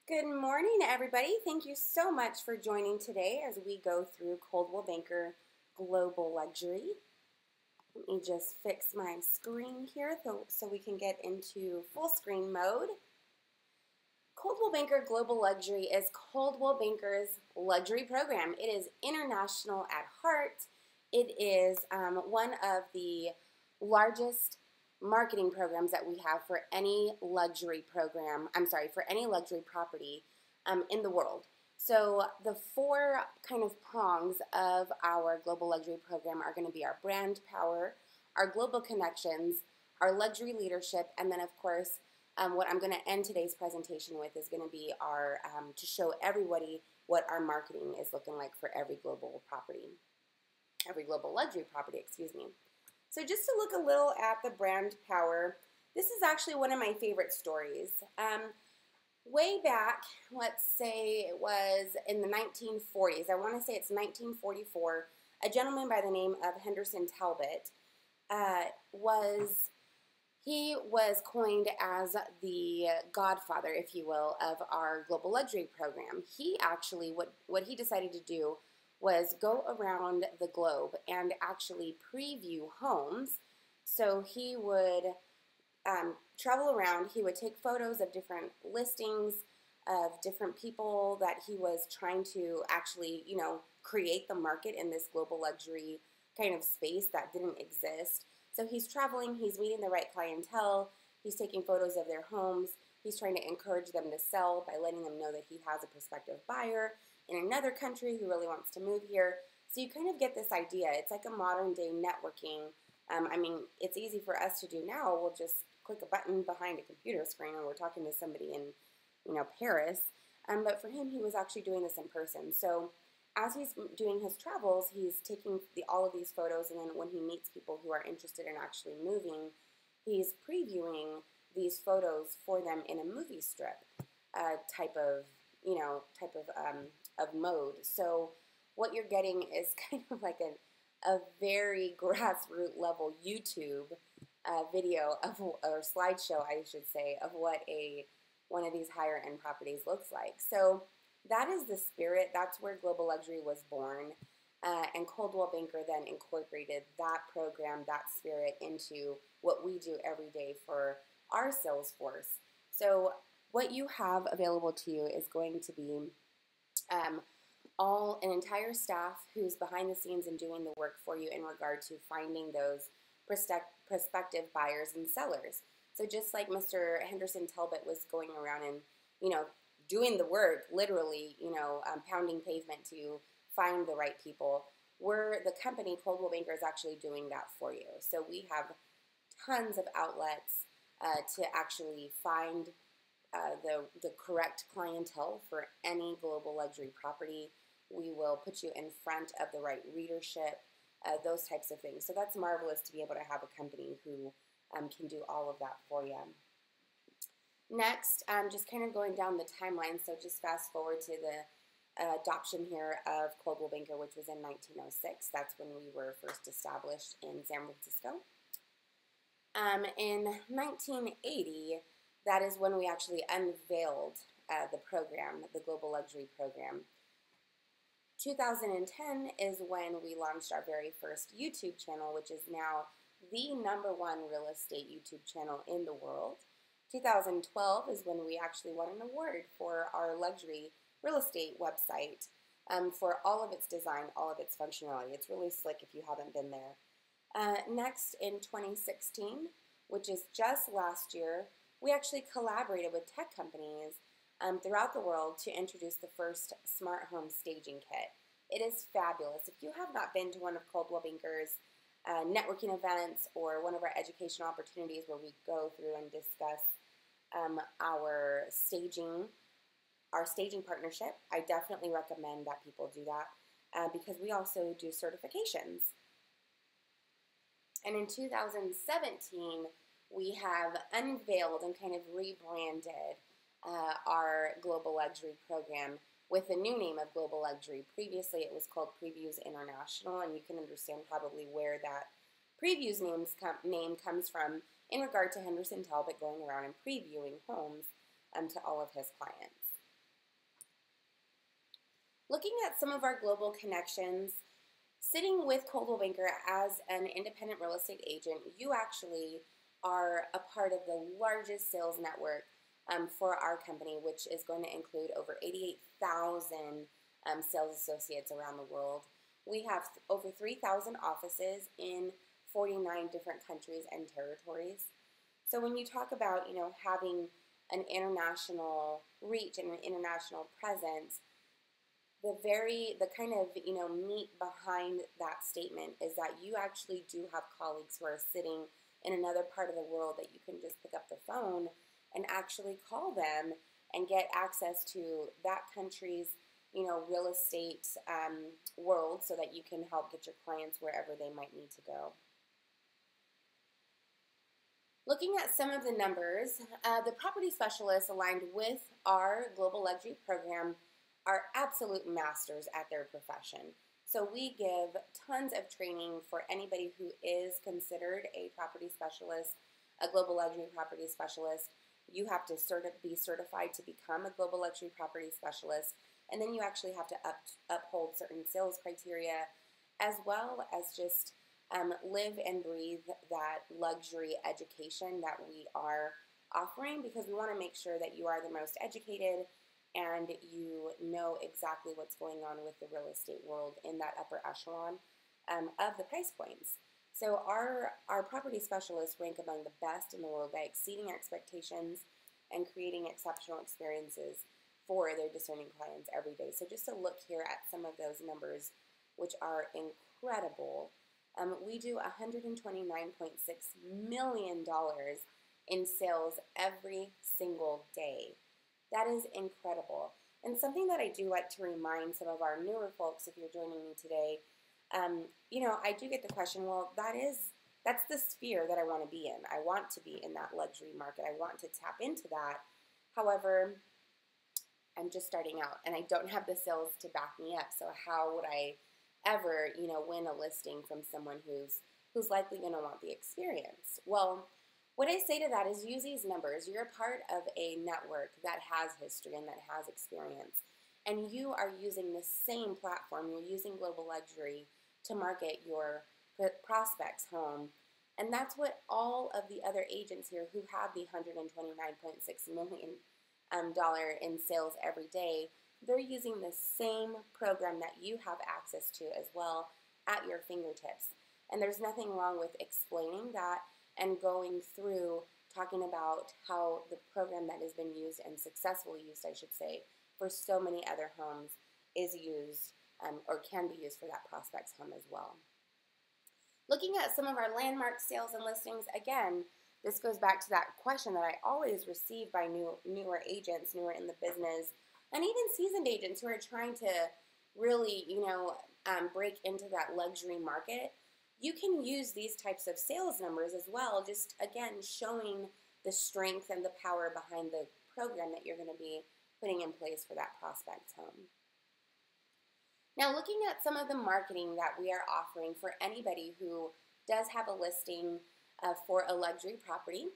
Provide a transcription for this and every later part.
Good morning, everybody. Thank you so much for joining today as we go through Coldwell Banker Global Luxury. Let me just fix my screen here so we can get into full screen mode. Coldwell Banker Global Luxury is Coldwell Banker's luxury program. It is international at heart. It is one of the largest marketing programs that we have for any luxury for any luxury property in the world. So the four kind of prongs of our global luxury program are going to be our brand power, our global connections, our luxury leadership, and then of course what I'm going to end today's presentation with is going to be our to show everybody what our marketing is looking like for every global luxury property, excuse me. So just to look a little at the brand power, this is actually one of my favorite stories. Way back, let's say it was in the 1940s, I want to say it's 1944, a gentleman by the name of Henderson Talbot was coined as the godfather, if you will, of our global luxury program. He actually, what he decided to do was go around the globe and actually preview homes. So he would travel around, he would take photos of different listings, of different people that he was trying to actually, create the market in this global luxury kind of space that didn't exist. So he's traveling, he's meeting the right clientele, he's taking photos of their homes, he's trying to encourage them to sell by letting them know that he has a prospective buyer in another country who really wants to move here. So you kind of get this idea. It's like a modern day networking. It's easy for us to do now. We'll just click a button behind a computer screen and we're talking to somebody in, Paris. But for him, he was actually doing this in person. So as he's doing his travels, he's taking all of these photos, and then when he meets people who are interested in actually moving, he's previewing these photos for them in a movie strip type of mode. So what you're getting is kind of like a very grassroots level YouTube video or slideshow, I should say, of what one of these higher end properties looks like. So that is the spirit. That's where Global Luxury was born. And Coldwell Banker then incorporated that program, that spirit, into what we do every day for our sales force. So what you have available to you is going to be an entire staff who's behind the scenes and doing the work for you in regard to finding those prospective buyers and sellers. So just like Mr. Henderson Talbot was going around and, doing the work, literally, pounding pavement to find the right people, the company, Coldwell Banker, is actually doing that for you. So we have tons of outlets to actually find the correct clientele for any global luxury property. We will put you in front of the right readership, those types of things. So that's marvelous to be able to have a company who can do all of that for you. Next, just kind of going down the timeline, so just fast forward to the adoption here of Coldwell Banker, which was in 1906. That's when we were first established in San Francisco. In 1980, that is when we actually unveiled the program, the Global Luxury Program. 2010 is when we launched our very first YouTube channel, which is now the #1 real estate YouTube channel in the world. 2012 is when we actually won an award for our luxury real estate website for all of its design, all of its functionality. It's really slick if you haven't been there. Next, in 2016, which is just last year, we actually collaborated with tech companies throughout the world to introduce the first smart home staging kit. It is fabulous. If you have not been to one of Coldwell Banker's networking events or one of our educational opportunities where we go through and discuss our staging partnership, I definitely recommend that people do that because we also do certifications. And in 2017, we have unveiled and kind of rebranded our Global Luxury program with the new name of Global Luxury. Previously, it was called Previews International, and you can understand probably where that Previews name comes from in regard to Henderson Talbot going around and previewing homes to all of his clients. Looking at some of our global connections, sitting with Coldwell Banker as an independent real estate agent, you actually are a part of the largest sales network for our company, which is going to include over 88,000 sales associates around the world. We have over 3,000 offices in 49 different countries and territories. So when you talk about, having an international reach and an international presence, the kind of, meat behind that statement is that you actually do have colleagues who are sitting in another part of the world that you can just pick up the phone and actually call them and get access to that country's, real estate world, so that you can help get your clients wherever they might need to go. Looking at some of the numbers, the property specialists aligned with our Global Luxury program are absolute masters at their profession. So we give tons of training for anybody who is considered a property specialist, a Global Luxury property specialist. You have to be certified to become a Global Luxury property specialist, and then you actually have to uphold certain sales criteria, as well as just live and breathe that luxury education that we are offering, because we want to make sure that you are the most educated and you know exactly what's going on with the real estate world in that upper echelon of the price points. So our property specialists rank among the best in the world by exceeding expectations and creating exceptional experiences for their discerning clients every day. So just to look here at some of those numbers, which are incredible, we do $129.6 million in sales every single day. That is incredible. And something that I do like to remind some of our newer folks, if you're joining me today, I do get the question, well, that's the sphere that I want to be in. I want to be in that luxury market. I want to tap into that. However, I'm just starting out and I don't have the sales to back me up. So how would I ever, win a listing from someone who's likely going to want the experience? Well, what I say to that is use these numbers. You're a part of a network that has history and that has experience. And you are using the same platform. You're using Global Luxury to market your prospects home. And that's what all of the other agents here who have the $129.6 million in sales every day, they're using the same program that you have access to as well at your fingertips. And there's nothing wrong with explaining that and going through talking about how the program that has been used and successfully used, I should say, for so many other homes is used or can be used for that prospect's home as well. Looking at some of our landmark sales and listings, again, this goes back to that question that I always receive by newer agents, newer in the business, and even seasoned agents who are trying to really, break into that luxury market. You can use these types of sales numbers as well, just, again, showing the strength and the power behind the program that you're going to be putting in place for that prospect's home. Now, looking at some of the marketing that we are offering for anybody who does have a listing for a luxury property,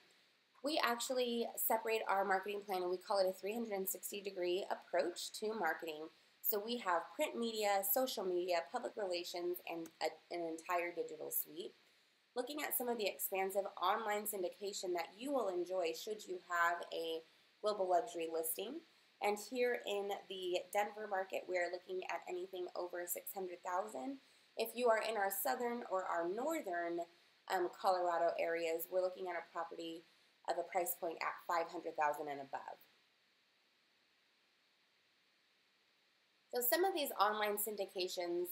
we actually separate our marketing plan and we call it a 360-degree approach to marketing. So we have print media, social media, public relations, and an entire digital suite. Looking at some of the expansive online syndication that you will enjoy should you have a Global Luxury listing. And here in the Denver market, we are looking at anything over $600,000. If you are in our southern or our northern Colorado areas, we're looking at a property of a price point at $500,000 and above. So some of these online syndications,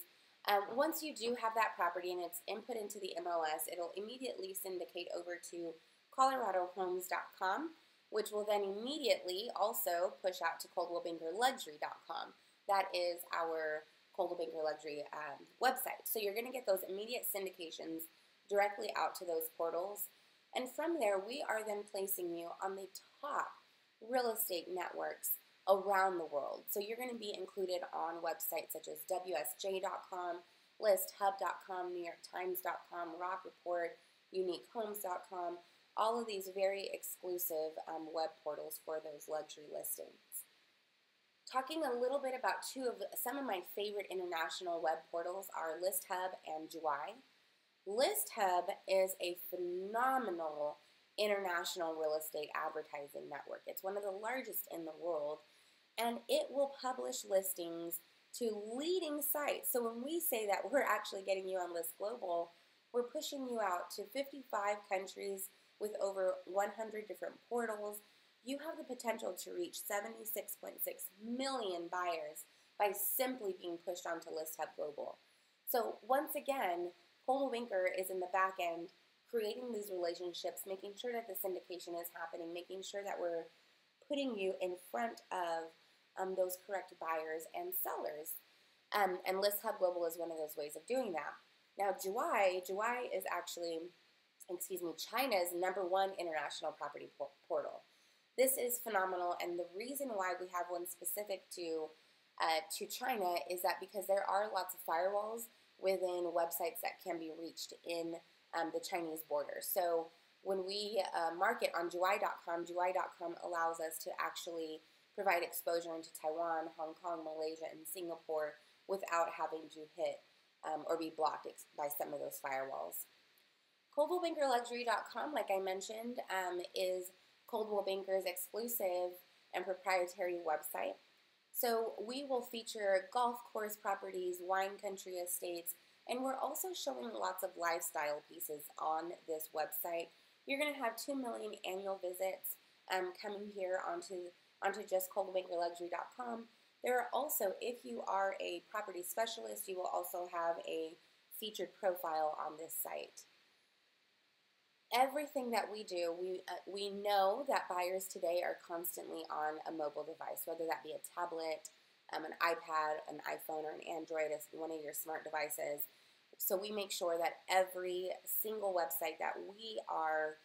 once you do have that property and it's input into the MLS, it'll immediately syndicate over to coloradohomes.com, which will then immediately also push out to coldwellbankerluxury.com. That is our Coldwell Banker Luxury website. So you're going to get those immediate syndications directly out to those portals. And from there, we are then placing you on the top real estate networks around the world. So you're going to be included on websites such as WSJ.com, ListHub.com, NewYorkTimes.com, Rock Report, UniqueHomes.com, all of these very exclusive web portals for those luxury listings. Talking a little bit about some of my favorite international web portals are ListHub and Juwai. ListHub is a phenomenal international real estate advertising network. It's one of the largest in the world, and it will publish listings to leading sites. So when we say that we're actually getting you on List Global, we're pushing you out to 55 countries with over 100 different portals. You have the potential to reach 76.6 million buyers by simply being pushed onto ListHub Global. So once again, Coldwell Banker is in the back end creating these relationships, making sure that the syndication is happening, making sure that we're putting you in front of those correct buyers and sellers. And ListHub Global is one of those ways of doing that. Now, Juwai is actually, China's #1 international property portal. This is phenomenal, and the reason why we have one specific to China is that because there are lots of firewalls within websites that can be reached in the Chinese border. So when we market on Juwai.com allows us to actually provide exposure into Taiwan, Hong Kong, Malaysia, and Singapore without having to hit or be blocked by some of those firewalls. ColdwellBankerLuxury.com, like I mentioned, is Coldwell Banker's exclusive and proprietary website. So we will feature golf course properties, wine country estates, and we're also showing lots of lifestyle pieces on this website. You're going to have 2 million annual visits coming here onto just ColdwellBankerLuxury.com. There are also, if you are a property specialist, you will also have a featured profile on this site. Everything that we do, we know that buyers today are constantly on a mobile device, whether that be a tablet, an iPad, an iPhone, or an Android as one of your smart devices. So we make sure that every single website that we are,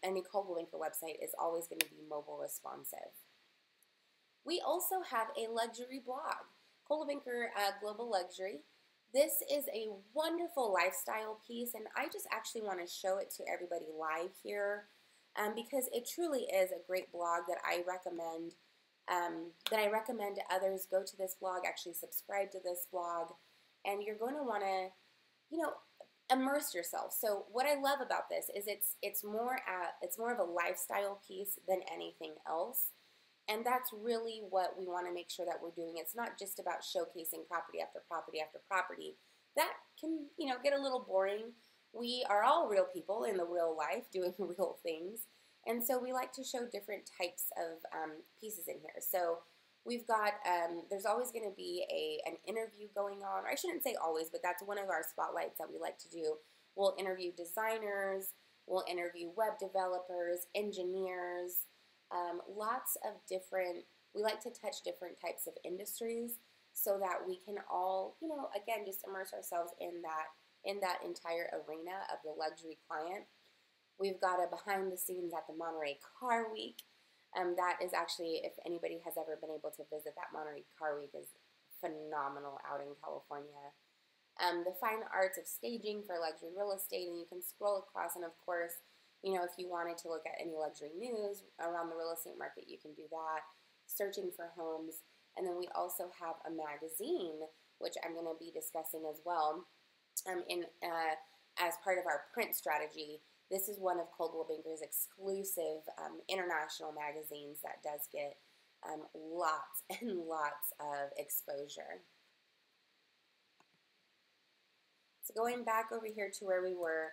any Coldwell Banker website is always going to be mobile responsive. We also have a luxury blog, Coldwell Banker Global Luxury. This is a wonderful lifestyle piece, and I just actually want to show it to everybody live here because it truly is a great blog that I recommend. To others. Go to this blog, actually subscribe to this blog, and you're going to want to, immerse yourself. So what I love about this is it's more of a lifestyle piece than anything else. And that's really what we want to make sure that we're doing. It's not just about showcasing property after property after property. That can, get a little boring. We are all real people in the real life doing real things. And so we like to show different types of pieces in here. So we've got, there's always going to be an interview going on. I shouldn't say always, but that's one of our spotlights that we like to do. We'll interview designers. We'll interview web developers, engineers, lots of different, we like to touch different types of industries so that we can all, again, just immerse ourselves in that entire arena of the luxury client. We've got a behind the scenes at the Monterey Car Week. That is actually, if anybody has ever been able to visit that Monterey Car Week, is phenomenal out in California. The fine arts of staging for luxury real estate, and you can scroll across, and of course, if you wanted to look at any luxury news around the real estate market, you can do that. Searching for homes. And then we also have a magazine, which I'm going to be discussing as well as part of our print strategy. This is one of Coldwell Banker's exclusive international magazines that does get lots and lots of exposure. So going back over here to where we were,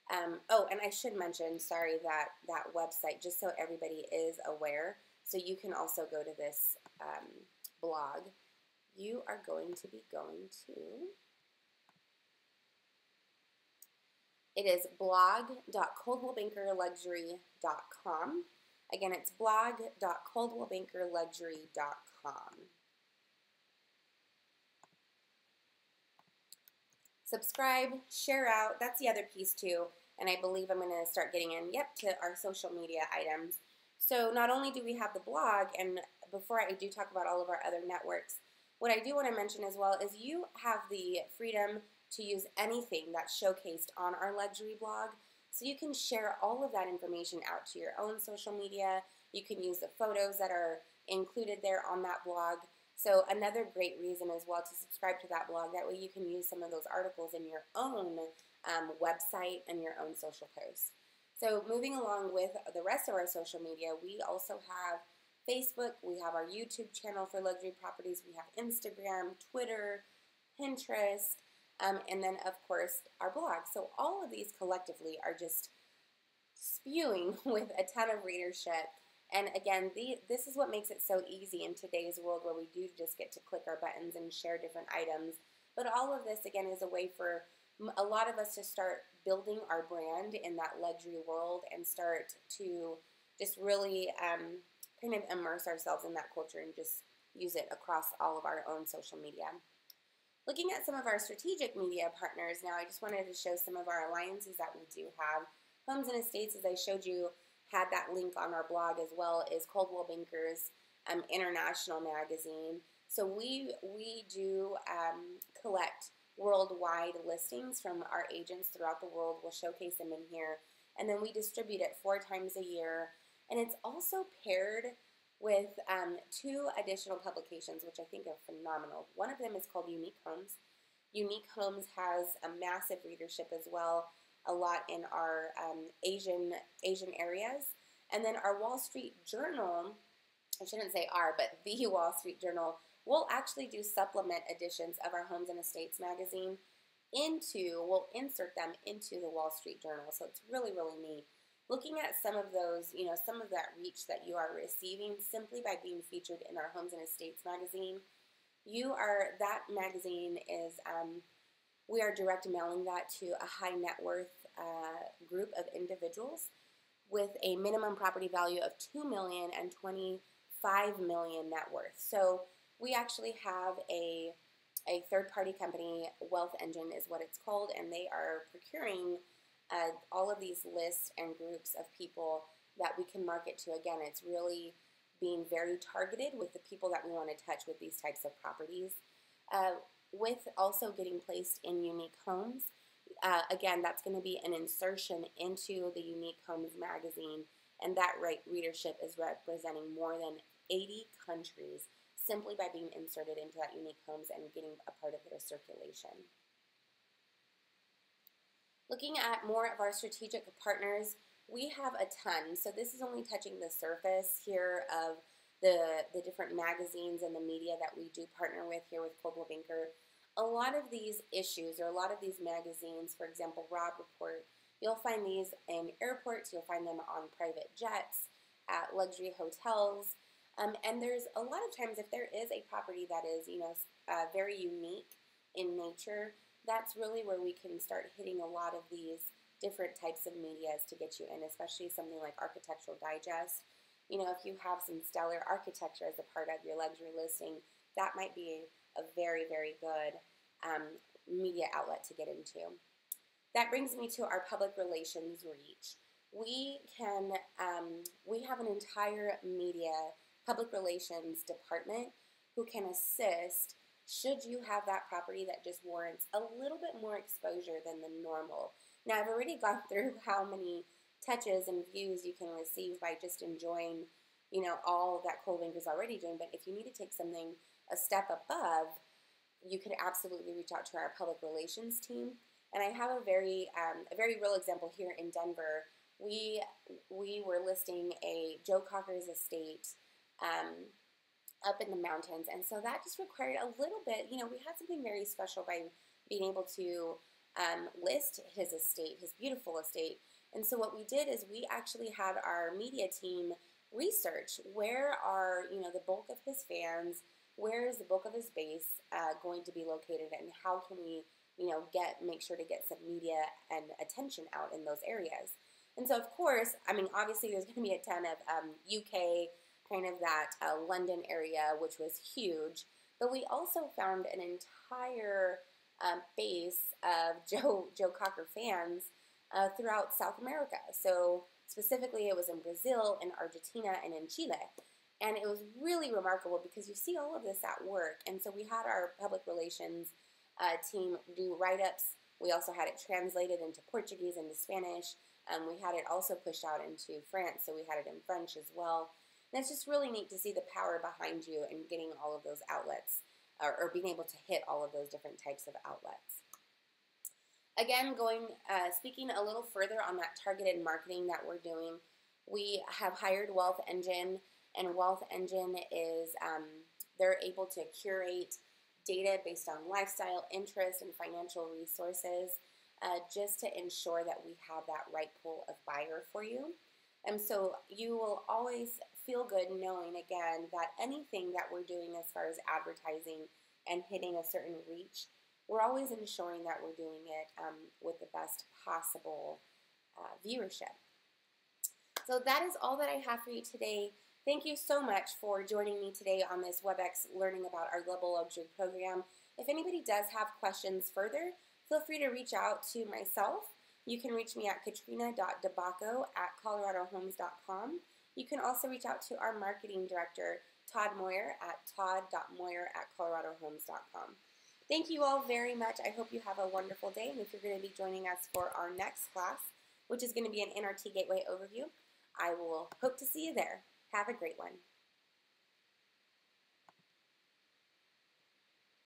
and I should mention, sorry, that website, just so everybody is aware, so you can also go to this blog. You are going to be going to, it is blog.coldwellbankerluxury.com. Again, it's blog.coldwellbankerluxury.com. Subscribe, share out, that's the other piece too, and I believe I'm going to start getting in, to our social media items. So not only do we have the blog, and before I do talk about all of our other networks, what I do want to mention as well is you have the freedom to use anything that's showcased on our luxury blog. So you can share all of that information out to your own social media. You can use the photos that are included there on that blog. So another great reason as well to subscribe to that blog. That way you can use some of those articles in your own website and your own social posts. So moving along with the rest of our social media, we also have Facebook, we have our YouTube channel for luxury properties, we have Instagram, Twitter, Pinterest, and then of course our blog. So all of these collectively are just spewing with a ton of readership. And again, this is what makes it so easy in today's world, where we do just get to click our buttons and share different items. But all of this, again, is a way for a lot of us to start building our brand in that luxury world and start to just really kind of immerse ourselves in that culture and just use it across all of our own social media. Looking at some of our strategic media partners now, I just wanted to show some of our alliances that we do have. Homes and Estates, as I showed you, had that link on our blog, as well as Coldwell Banker's International magazine. So we do collect worldwide listings from our agents throughout the world. We'll showcase them in here, and then we distribute it 4 times a year. And it's also paired with 2 additional publications, which I think are phenomenal. One of them is called Unique Homes. Unique Homes has a massive readership as well, a lot in our Asian areas. And then our Wall Street Journal, I shouldn't say our, but the Wall Street Journal, will actually do supplement editions of our Homes and Estates magazine we'll insert them into the Wall Street Journal. So it's really, really neat. Looking at some of those, some of that reach that you are receiving simply by being featured in our Homes and Estates magazine, that magazine is, we are direct mailing that to a high net worth group of individuals with a minimum property value of $2 million and $25 million net worth. So we actually have a third-party company, Wealth Engine is what it's called, and they are procuring all of these lists and groups of people that we can market to. Again, it's really being very targeted with the people that we want to touch with these types of properties. With also getting placed in Unique Homes, again, that's going to be an insertion into the Unique Homes magazine, and that readership is representing more than 80 countries simply by being inserted into that Unique Homes and getting a part of their circulation. Looking at more of our strategic partners, we have a ton. So this is only touching the surface here of the different magazines and the media that we do partner with here with Coldwell Banker. A lot of these issues, or a lot of these magazines, for example, Rob Report, you'll find these in airports, you'll find them on private jets, at luxury hotels, and there's a lot of times if there is a property that is, very unique in nature, that's really where we can start hitting a lot of these different types of medias to get you in, especially something like Architectural Digest. If you have some stellar architecture as a part of your luxury listing, that might be a very, very good media outlet to get into. That brings me to our public relations reach. We have an entire public relations department who can assist should you have that property that just warrants a little bit more exposure than the normal. Now, I've already gone through how many touches and views you can receive by just enjoying, all that Coldwell Banker is already doing. But if you need to take something a step above, you can absolutely reach out to our public relations team. And I have a very real example here in Denver. We were listing a Joe Cocker's estate up in the mountains, and so that just required a little bit. We had something very special by being able to list his estate, his beautiful estate. And so what we did is we actually had our media team research where are the bulk of his fans, where is the bulk of his base going to be located, and how can we make sure to get some media and attention out in those areas. And so, of course, obviously there's going to be a ton of UK, kind of that London area, which was huge. But we also found an entire base of Joe Cocker fans throughout South America. So specifically, it was in Brazil, in Argentina, and in Chile. And it was really remarkable because you see all of this at work. And so we had our public relations team do write-ups. We also had it translated into Portuguese, into Spanish. We had it also pushed out into France, so we had it in French as well. And it's just really neat to see the power behind you and getting all of those outlets, or being able to hit all of those different types of outlets. Again, speaking a little further on that targeted marketing that we're doing, we have hired Wealth Engine, and Wealth Engine is, they're able to curate data based on lifestyle, interest, and financial resources, just to ensure that we have that right pool of buyer for you. And so you will always feel good knowing, again, that anything that we're doing as far as advertising and hitting a certain reach, we're always ensuring that we're doing it with the best possible viewership. So that is all that I have for you today. Thank you so much for joining me today on this WebEx learning about our Global Luxury program. If anybody does have questions further, feel free to reach out to myself. You can reach me at katrina.debaco@coloradohomes.com. You can also reach out to our marketing director, Todd Moyer, at todd.moyer@coloradohomes.com. Thank you all very much. I hope you have a wonderful day. And if you're going to be joining us for our next class, which is going to be an NRT Gateway overview, I will hope to see you there. Have a great one.